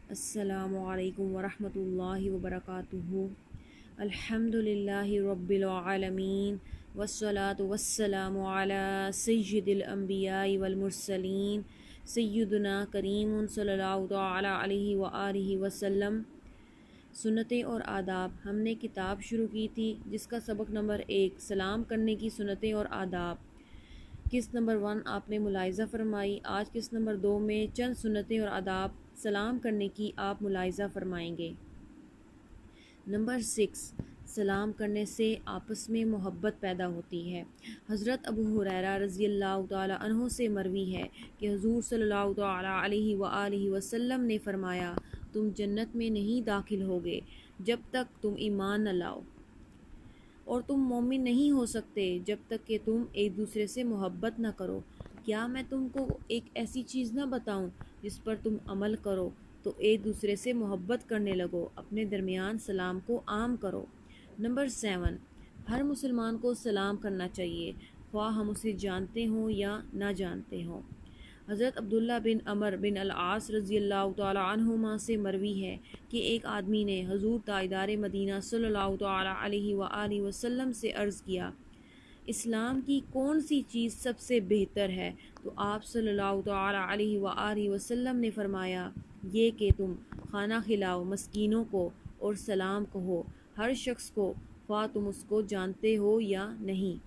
السلام علیکم ورحمۃ اللہ وبرکاتہ۔ الحمد للہ رب العالمین والصلاة والسلام علی سید الانبیاء والمرسلین سیدنا کریم صلی اللہ تعالی علیہ وآلہ وسلم۔ سنتیں اور آداب۔ ہم نے کتاب شروع کی تھی جس کا سبق نمبر 1 سلام کرنے کی سنتیں اور آداب، قسط نمبر 1 آپ نے ملاحظہ فرمائی۔ آج قسط نمبر 2 میں چند سنتیں اور آداب سلام کرنے کی آپ ملاحظہ فرمائیں گے۔ نمبر 6، سلام کرنے سے آپس میں محبت پیدا ہوتی ہے۔ حضرت ابو ہریرہ رضی اللہ تعالی عنہ سے مروی ہے کہ حضور صلی اللہ تعالی علیہ وآلہ وسلم نے فرمایا، تم جنت میں نہیں داخل ہوگے جب تک تم ایمان نہ لاؤ، اور تم مومن نہیں ہو سکتے جب تک کہ تم ایک دوسرے سے محبت نہ کرو۔ کیا میں تم کو ایک ایسی چیز نہ بتاؤں جس پر تم عمل کرو تو ایک دوسرے سے محبت کرنے لگو، اپنے درمیان سلام کو عام کرو۔ نمبر 7، ہر مسلمان کو سلام کرنا چاہیے، خواہ ہم اسے جانتے ہوں یا نہ جانتے ہوں۔ حضرت عبداللہ بن عمر بن العاص رضی اللہ تعالی عنہما سے مروی ہے کہ ایک آدمی نے حضور تاجدار مدینہ صلی اللہ تعالی علیہ وآلہ وسلم سے عرض کیا، اسلام کی کون سی چیز سب سے بہتر ہے؟ تو آپ صلی اللہ تعالی علیہ وآلہ وسلم نے فرمایا، یہ کہ تم کھانا کھلاؤ مسکینوں کو اور سلام کہو ہر شخص کو، خواہ تم اس کو جانتے ہو یا نہیں۔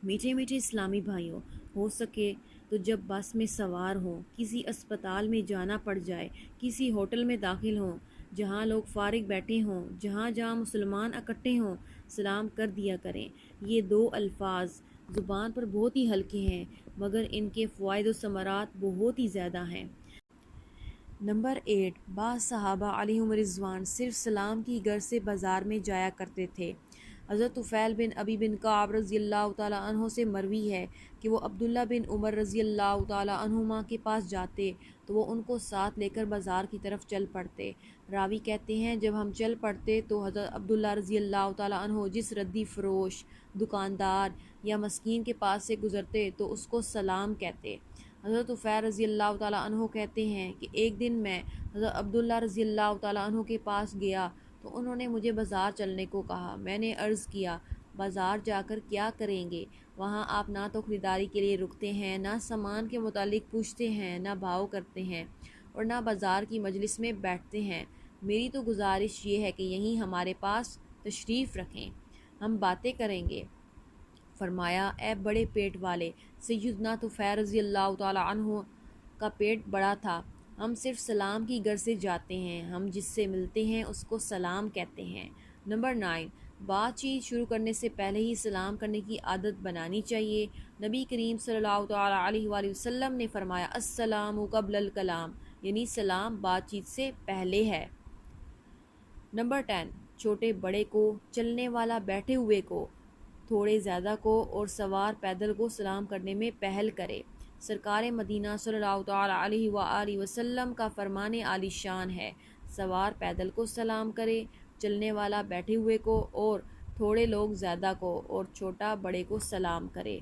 میٹھے میٹھے اسلامی بھائیوں، ہو سکے تو جب بس میں سوار ہوں، کسی اسپتال میں جانا پڑ جائے، کسی ہوٹل میں داخل ہوں، جہاں لوگ فارغ بیٹھے ہوں، جہاں جہاں مسلمان اکٹھے ہوں، سلام کر دیا کریں۔ یہ 2 الفاظ زبان پر بہت ہی ہلکے ہیں مگر ان کے فوائد و ثمرات بہت ہی زیادہ ہیں۔ نمبر 8، بعض صحابہ علیہم رضوان صرف سلام کی غرض سے بازار میں جایا کرتے تھے۔ حضرت طفیل بن ابی بن کعب رضی اللہ تعالی عنہ سے مروی ہے کہ وہ عبداللہ بن عمر رضی اللہ تعالی عنہما کے پاس جاتے تو وہ ان کو ساتھ لے کر بازار کی طرف چل پڑتے۔ راوی کہتے ہیں، جب ہم چل پڑتے تو حضرت عبداللہ رضی اللہ تعالی عنہ جس ردی فروش، دکاندار یا مسکین کے پاس سے گزرتے تو اس کو سلام کہتے۔ حضرت طفیل رضی اللہ تعالی عنہ کہتے ہیں کہ ایک دن میں حضرت عبداللہ رضی اللہ تعالی عنہ کے پاس گیا تو انہوں نے مجھے بازار چلنے کو کہا۔ میں نے عرض کیا، بازار جا کر کیا کریں گے؟ وہاں آپ نہ تو خریداری کے لیے رکتے ہیں، نہ سامان کے متعلق پوچھتے ہیں، نہ بھاؤ کرتے ہیں، اور نہ بازار کی مجلس میں بیٹھتے ہیں۔ میری تو گزارش یہ ہے کہ یہیں ہمارے پاس تشریف رکھیں، ہم باتیں کریں گے۔ فرمایا، اے بڑے پیٹ والے! سیدنا طفیل رضی اللہ تعالی عنہ کا پیٹ بڑا تھا، ہم صرف سلام کی غرض سے جاتے ہیں، ہم جس سے ملتے ہیں اس کو سلام کہتے ہیں۔ نمبر 9، بات چیت شروع کرنے سے پہلے ہی سلام کرنے کی عادت بنانی چاہیے۔ نبی کریم صلی اللہ تعالی علیہ وآلہ وسلم نے فرمایا، السلام قبل الکلام، یعنی سلام بات چیت سے پہلے ہے۔ نمبر 10، چھوٹے بڑے کو، چلنے والا بیٹھے ہوئے کو، تھوڑے زیادہ کو اور سوار پیدل کو سلام کرنے میں پہل کرے۔ سرکار مدینہ صلی اللہ تعالی علیہ وآلہ وسلم کا فرمان عالی شان ہے، سوار پیدل کو سلام کرے، چلنے والا بیٹھے ہوئے کو، اور تھوڑے لوگ زیادہ کو، اور چھوٹا بڑے کو سلام کرے۔